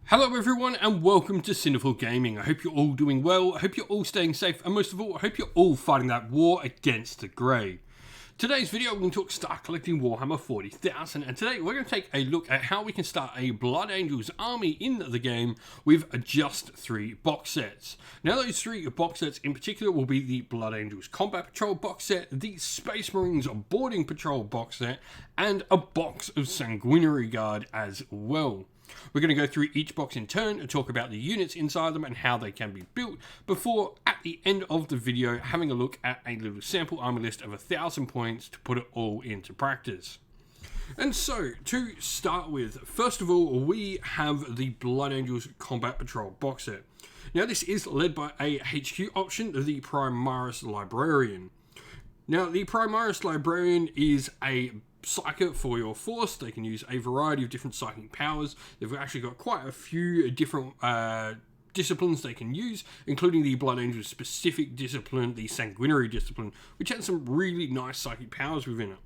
Hello everyone and welcome to Cinderful Gaming. I hope you're all doing well, I hope you're all staying safe, and most of all, I hope you're all fighting that war against the Grey. Today's video we're going to talk start collecting Warhammer 40,000, and today we're going to take a look at how we can start a Blood Angels army in the game with just 3 box sets. Now those 3 box sets in particular will be the Blood Angels Combat Patrol box set, the Space Marines Boarding Patrol box set, and a box of Sanguinary Guard as well. We're going to go through each box in turn and talk about the units inside them and how they can be built before, at the end of the video, having a look at a little sample army list of 1,000 points to put it all into practice. And so, to start with, first of all, we have the Blood Angels Combat Patrol box set. Now, this is led by a HQ option, the Primaris Librarian. Now, the Primaris Librarian is a psyker for your force. They can use a variety of different psychic powers. They've actually got quite a few different disciplines they can use, including the Blood Angels specific discipline, the Sanguinary discipline, which has some really nice psychic powers within it.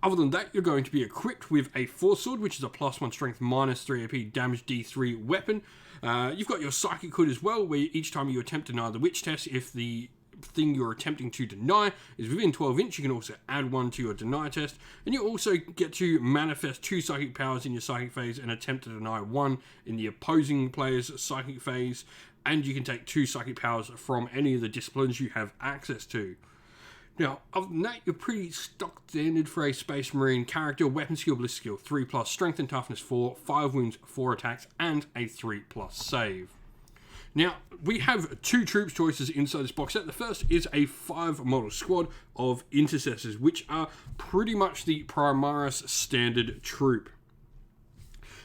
Other than that, you're going to be equipped with a Force Sword, which is a +1 strength, -3 AP, damage D3 weapon. You've got your Psychic Hood as well, where each time you attempt to deny the Witch Test, if the thing you're attempting to deny is within 12 inch, you can also add 1 to your deny test, and you also get to manifest 2 psychic powers in your psychic phase and attempt to deny 1 in the opposing player's psychic phase, and you can take 2 psychic powers from any of the disciplines you have access to. Now, other than that, you're pretty stock standard for a Space Marine character. Weapon skill, ballistic skill 3+, strength and toughness 4, 5 wounds, 4 attacks, and a 3+ save. Now, we have 2 troops choices inside this box set. The first is a 5 model squad of Intercessors, which are pretty much the Primaris standard troop.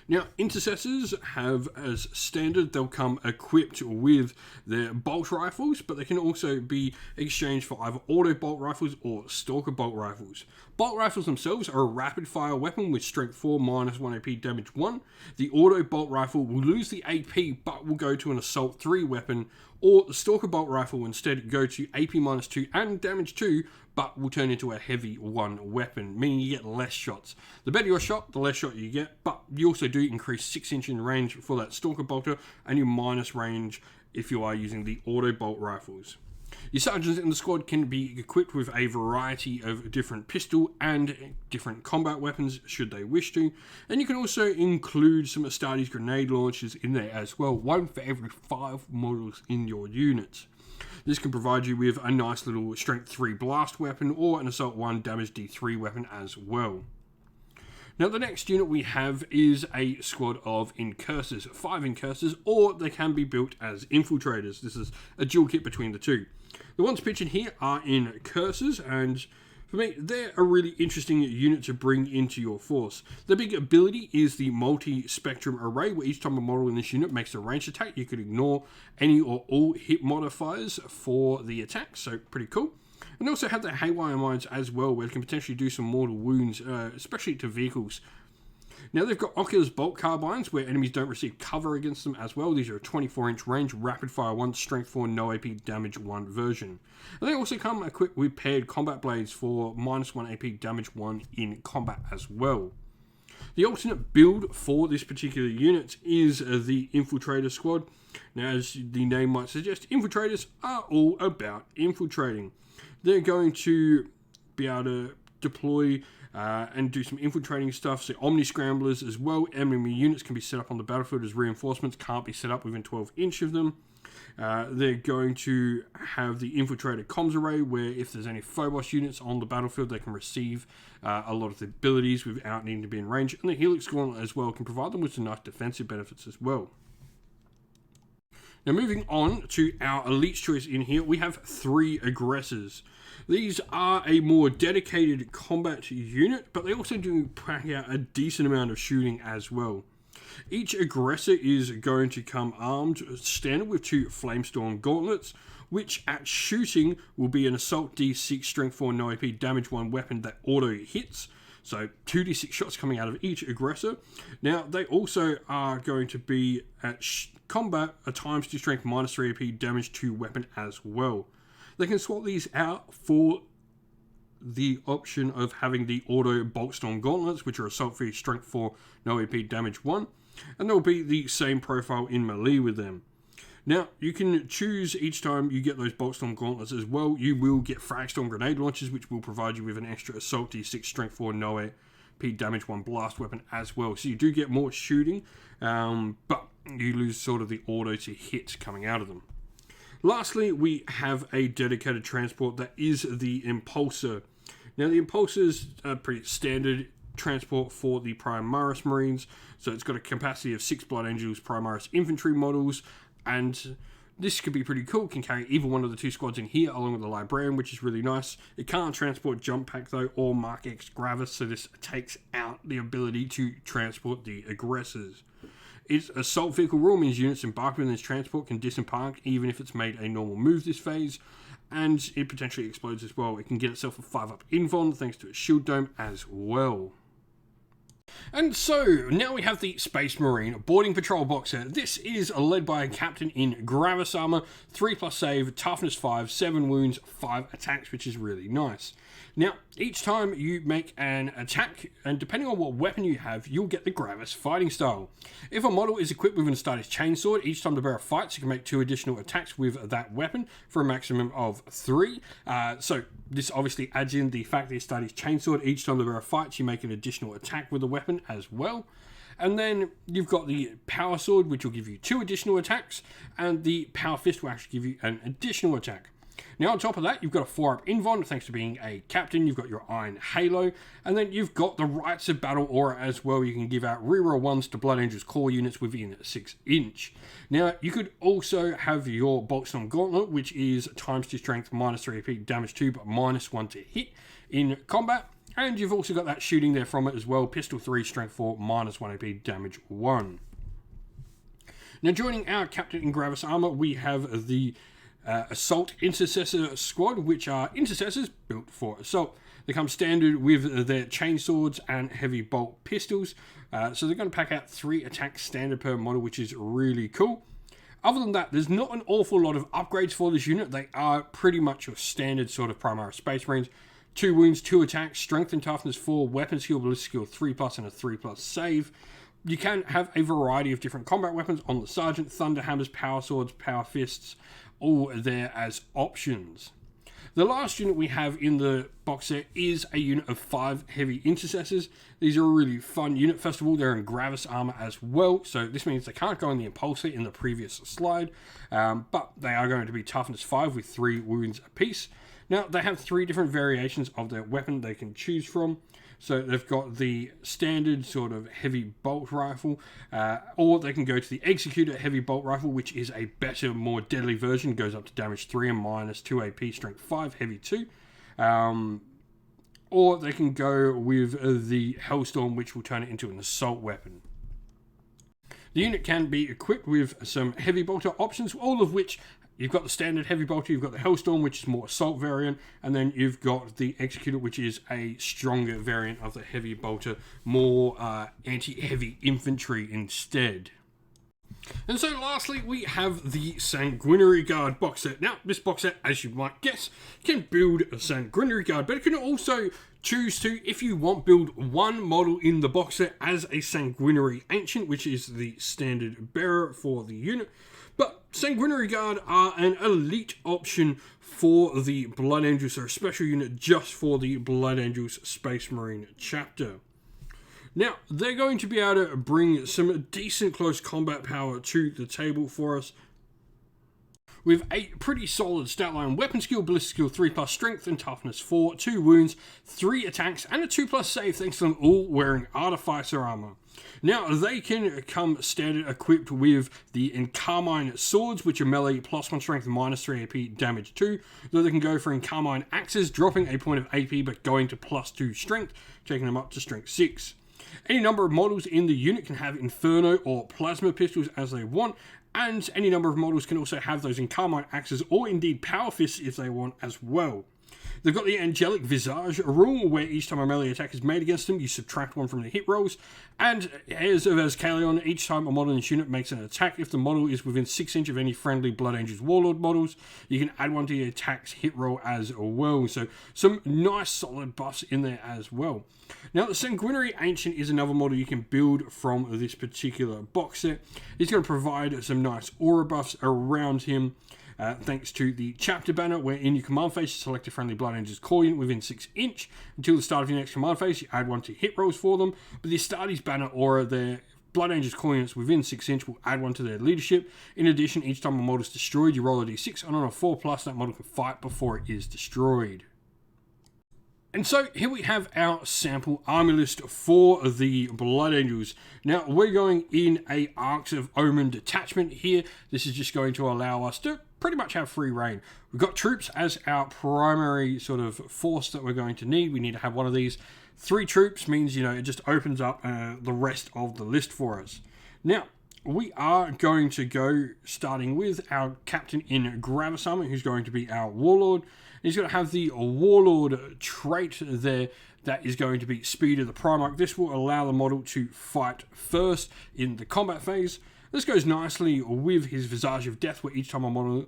Now, Intercessors have, as standard, they'll come equipped with their bolt rifles, but they can also be exchanged for either auto bolt rifles or stalker bolt rifles. Bolt rifles themselves are a rapid fire weapon with strength 4, -1 AP, damage 1. The auto bolt rifle will lose the AP, but will go to an assault 3 weapon, or the stalker bolt rifle will instead go to AP -2 and damage 2, but will turn into a heavy 1 weapon, meaning you get less shots. The better your shot, the less shot you get, but you also do increase 6 inch in range for that stalker bolter, and you minus range if you are using the auto bolt rifles. Your sergeants in the squad can be equipped with a variety of different pistol and different combat weapons should they wish to, and you can also include some Astartes grenade launchers in there as well, 1 for every 5 models in your unit. This can provide you with a nice little strength 3 blast weapon or an assault 1 damage D3 weapon as well. Now, the next unit we have is a squad of Incursors, 5 Incursors, or they can be built as Infiltrators. This is a dual kit between the 2. The ones pictured here are Incursors, and for me, they're a really interesting unit to bring into your force. The big ability is the multi-spectrum array, where each time a model in this unit makes a ranged attack, you can ignore any or all hit modifiers for the attack, so pretty cool. And they also have the Haywire Mines as well, where they can potentially do some mortal wounds, especially to vehicles. Now, they've got Oculus Bolt Carbines, where enemies don't receive cover against them as well. These are a 24 inch range, rapid fire 1, strength 4, no AP, damage 1 version. And they also come equipped with paired combat blades for -1 AP, damage 1 in combat as well. The alternate build for this particular unit is the Infiltrator Squad. Now, as the name might suggest, Infiltrators are all about infiltrating. They're going to be able to deploy and do some infiltrating stuff. So Omni Scramblers as well. Enemy units can be set up on the battlefield as reinforcements, can't be set up within 12 inch of them. They're going to have the Infiltrator Comms Array, where if there's any Phobos units on the battlefield, they can receive a lot of the abilities without needing to be in range. And the Helix Gauntlet as well can provide them with some nice defensive benefits as well. Now, moving on to our elite choice in here, we have 3 Aggressors. These are a more dedicated combat unit, but they also do pack out a decent amount of shooting as well. Each Aggressor is going to come armed standard with 2 Flamestorm Gauntlets, which at shooting will be an Assault D6, Strength 4, no AP, damage 1 weapon that auto hits. So 2d6 shots coming out of each Aggressor. Now, they also are going to be at combat a ×2 strength, -3 AP, damage 2 weapon as well. They can swap these out for the option of having the auto Boltstorm Gauntlets, which are assault 3, strength 4, no AP, damage 1. and there'll be the same profile in melee with them. Now, you can choose each time you get those Boltstorm Gauntlets as well. You will get Fragstorm Grenade Launchers, which will provide you with an extra Assault D6, Strength 4, No AP, Damage 1 Blast Weapon as well. So you do get more shooting, but you lose sort of the auto to hit coming out of them. Lastly, we have a dedicated transport that is the Impulsor. Now, the Impulsor's a pretty standard transport for the Primaris Marines. So it's got a capacity of 6 Blood Angels Primaris infantry models, and this could be pretty cool. It can carry either one of the 2 squads in here along with the Librarian, which is really nice. It can't transport Jump Pack though, or Mark X Gravis, so this takes out the ability to transport the aggressors. Its assault vehicle rule means units embarked within this transport can disembark even if it's made a normal move this phase, and it potentially explodes as well. It can get itself a 5-up invuln thanks to its shield dome as well. And so, now we have the Space Marine Boarding Patrol box set. This is led by a captain in Gravis armor, 3+ save, toughness 5, 7 wounds, 5 attacks, which is really nice. Now, each time you make an attack, and depending on what weapon you have, you'll get the Gravis fighting style. If a model is equipped with an Astartes Chainsword, each time the bearer fights, you can make 2 additional attacks with that weapon for a maximum of 3. So this obviously adds in the fact that Astartes Chainsword, each time the bearer fights, you make an additional attack with the weapon as well. And then you've got the Power Sword, which will give you 2 additional attacks, and the Power Fist will actually give you an additional attack. Now on top of that, you've got a 4-up invuln, thanks to being a captain. You've got your Iron Halo, and then you've got the Rites of Battle aura as well. You can give out reroll 1s to Blood Angels core units within 6 inch. Now, you could also have your Boltstorm Gauntlet, which is ×2 strength, -3 AP, damage 2, but -1 to hit in combat. And you've also got that shooting there from it as well. Pistol 3, strength 4, -1 AP, damage 1. Now, joining our captain in Gravis armor, we have the Assault Intercessor squad, which are intercessors built for assault. They come standard with their chainswords and heavy bolt pistols, so they're going to pack out 3 attacks standard per model, which is really cool. Other than that, there's not an awful lot of upgrades for this unit. They are pretty much your standard sort of Primaris Space Marines. 2 wounds, 2 attacks, strength and toughness 4, weapon skill, ballistic skill 3+, and a 3+ save. You can have a variety of different combat weapons on the Sergeant, Thunder Hammers, Power Swords, Power Fists, all there as options. The last unit we have in the box set is a unit of 5 heavy intercessors. These are a really fun unit. First of all, they're in Gravis armor as well, so this means they can't go in the Impulsor in the previous slide, but they are going to be toughness 5 with 3 wounds apiece. Now, they have 3 different variations of their weapon they can choose from. So they've got the standard sort of heavy bolt rifle, or they can go to the Executor heavy bolt rifle, which is a better, more deadly version. Goes up to damage 3 and -2 AP, strength 5, heavy 2. Or they can go with the Hellstorm, which will turn it into an assault weapon. The unit can be equipped with some heavy bolter options, all of which you've got the standard heavy bolter, you've got the Hellstorm, which is more assault variant, and then you've got the Executor, which is a stronger variant of the heavy bolter, more anti-heavy infantry instead. And so lastly, we have the Sanguinary Guard box set. Now, this box set, as you might guess, can build a Sanguinary Guard, but it can also choose to, if you want, build 1 model in the box set as a Sanguinary Ancient, which is the standard bearer for the unit. But Sanguinary Guard are an elite option for the Blood Angels, so a special unit just for the Blood Angels Space Marine chapter. Now, they're going to be able to bring some decent close combat power to the table for us, with a pretty solid stat line: weapon skill, ballistic skill 3+, strength and toughness 4, 2 wounds, 3 attacks, and a 2+ save, thanks to them all wearing Artificer armor. Now, they can come standard equipped with the Encarmine Swords, which are melee +1 strength, -3 AP, damage 2, though they can go for Encarmine Axes, dropping a point of AP but going to +2 strength, taking them up to strength 6. Any number of models in the unit can have Inferno or Plasma Pistols as they want, and any number of models can also have those Encarmine Axes or indeed Power Fists if they want as well. They've got the Angelic Visage rule, where each time a melee attack is made against them, you subtract 1 from the hit rolls. And as of Ascaleon, each time a model in this unit makes an attack, if the model is within 6 inches of any friendly Blood Angels Warlord models, you can add 1 to your attack's hit roll as well. So some nice solid buffs in there as well. Now, the Sanguinary Ancient is another model you can build from this particular box set. It's going to provide some nice aura buffs around him. Thanks to the chapter banner, where in your command phase you select a friendly Blood Angels core unit within 6 inch. Until the start of your next command phase, you add 1 to hit rolls for them. But the Astartes banner aura, their Blood Angels core units within 6 inch will add 1 to their leadership. In addition, each time a model is destroyed, you roll a d6, and on a 4+, that model can fight before it is destroyed. And so here we have our sample army list for the Blood Angels. Now we're going in a Arcs of Omen detachment here. This is just going to allow us to pretty much have free reign. We've got troops as our primary sort of force that we're going to need. We need to have one of these. 3 troops means, you know, it just opens up the rest of the list for us. Now, we are going to go starting with our captain in Gravis Armor, who's going to be our Warlord. He's going to have the Warlord trait there that is going to be Speed of the Primarch. This will allow the model to fight first in the combat phase. This goes nicely with his Visage of Death, where each time a model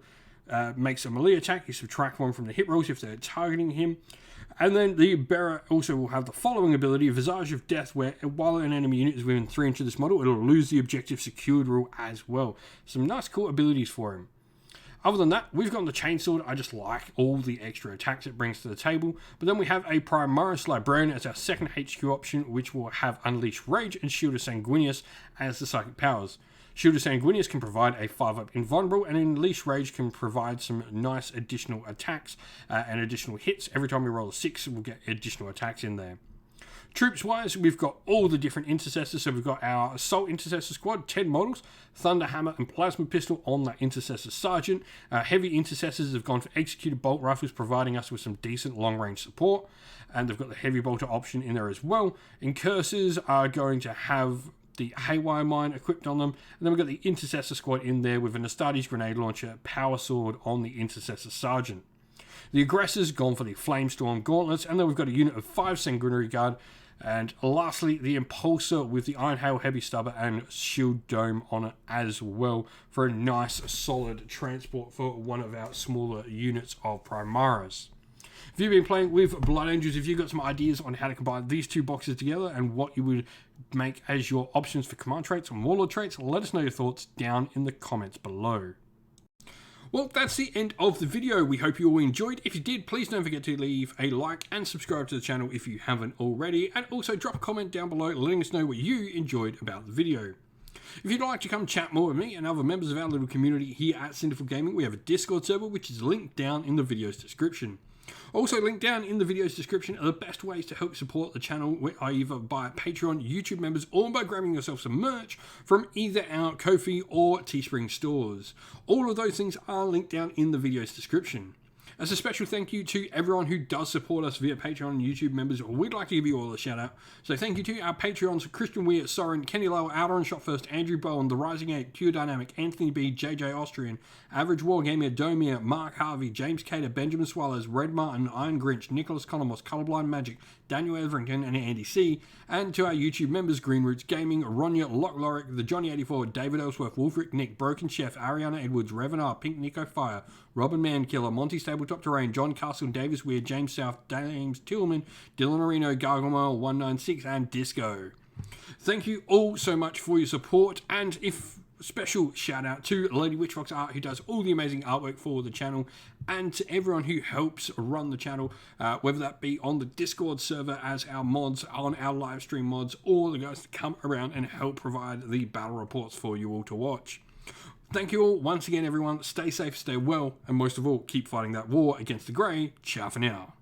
makes a melee attack, you subtract 1 from the hit rolls if they're targeting him. And then the Bearer also will have the following ability, Visage of Death, where while an enemy unit is within 3 inches of this model, it'll lose the objective secured rule as well. Some nice cool abilities for him. Other than that, we've got the Chainsword. I just like all the extra attacks it brings to the table. But then we have a Primaris Librarian as our second HQ option, which will have Unleash Rage and Shield of Sanguinius as the psychic powers. Shield of Sanguinius can provide a 5-up invulnerable, and Unleash Rage can provide some nice additional attacks and additional hits. Every time we roll a 6, we'll get additional attacks in there. Troops-wise, we've got all the different intercessors. So we've got our Assault Intercessor Squad, 10 models, Thunder Hammer and Plasma Pistol on that Intercessor Sergeant. Heavy Intercessors have gone for Executed Bolt Rifles, providing us with some decent long-range support. And they've got the Heavy Bolter option in there as well. Incursors are going to have the Haywire Mine equipped on them. And then we've got the Intercessor Squad in there with an Astartes Grenade Launcher, Power Sword on the Intercessor Sergeant. The Aggressors gone for the Flamestorm Gauntlets, and then we've got a unit of 5 Sanguinary Guard. And lastly, the Impulsor with the Iron Hail Heavy Stubber and Shield Dome on it as well for a nice solid transport for one of our smaller units of Primaris. If you've been playing with Blood Angels, if you've got some ideas on how to combine these 2 boxes together and what you would make as your options for command traits and warlord traits, let us know your thoughts down in the comments below. Well, that's the end of the video. We hope you all enjoyed. If you did, please don't forget to leave a like and subscribe to the channel if you haven't already. And also drop a comment down below letting us know what you enjoyed about the video. If you'd like to come chat more with me and other members of our little community here at Cinderful Gaming, we have a Discord server which is linked down in the video's description. Also linked down in the video's description are the best ways to help support the channel, either by Patreon, YouTube members, or by grabbing yourself some merch from either our Ko-fi or Teespring stores. All of those things are linked down in the video's description. As a special thank you to everyone who does support us via Patreon and YouTube members, we'd like to give you all a shout out. So thank you to our Patreons, Christian Weir, Soren, Kenny Lowe, Outer Shot First, Andrew Bowen, The Rising 8, Pure Dynamic, Anthony B, JJ Austrian, Average Wargamer, Domir, Mark Harvey, James Cater, Benjamin Swallows, Red Martin, Iron Grinch, Nicholas Conomos, Colorblind Magic, Daniel Everington, and Andy C. And to our YouTube members, Green Roots Gaming, Ronya, Lock Lorick, The Johnny84, David Ellsworth, Wolfric Nick, Broken Chef, Ariana Edwards, Revenar, Pink Nico Fire, Robin Mankiller, Monty Stabletop Terrain, John Castle, Davis Weir, James South, James Tillman, Dylan Marino, Gargamel 196, and Disco. Thank you all so much for your support, and special shout out to Lady Witchfox Art, who does all the amazing artwork for the channel, and to everyone who helps run the channel, whether that be on the Discord server as our mods, on our live stream mods, or the guys that come around and help provide the battle reports for you all to watch. Thank you all once again, everyone. Stay safe, stay well, and most of all, keep fighting that war against the Grey. Ciao for now.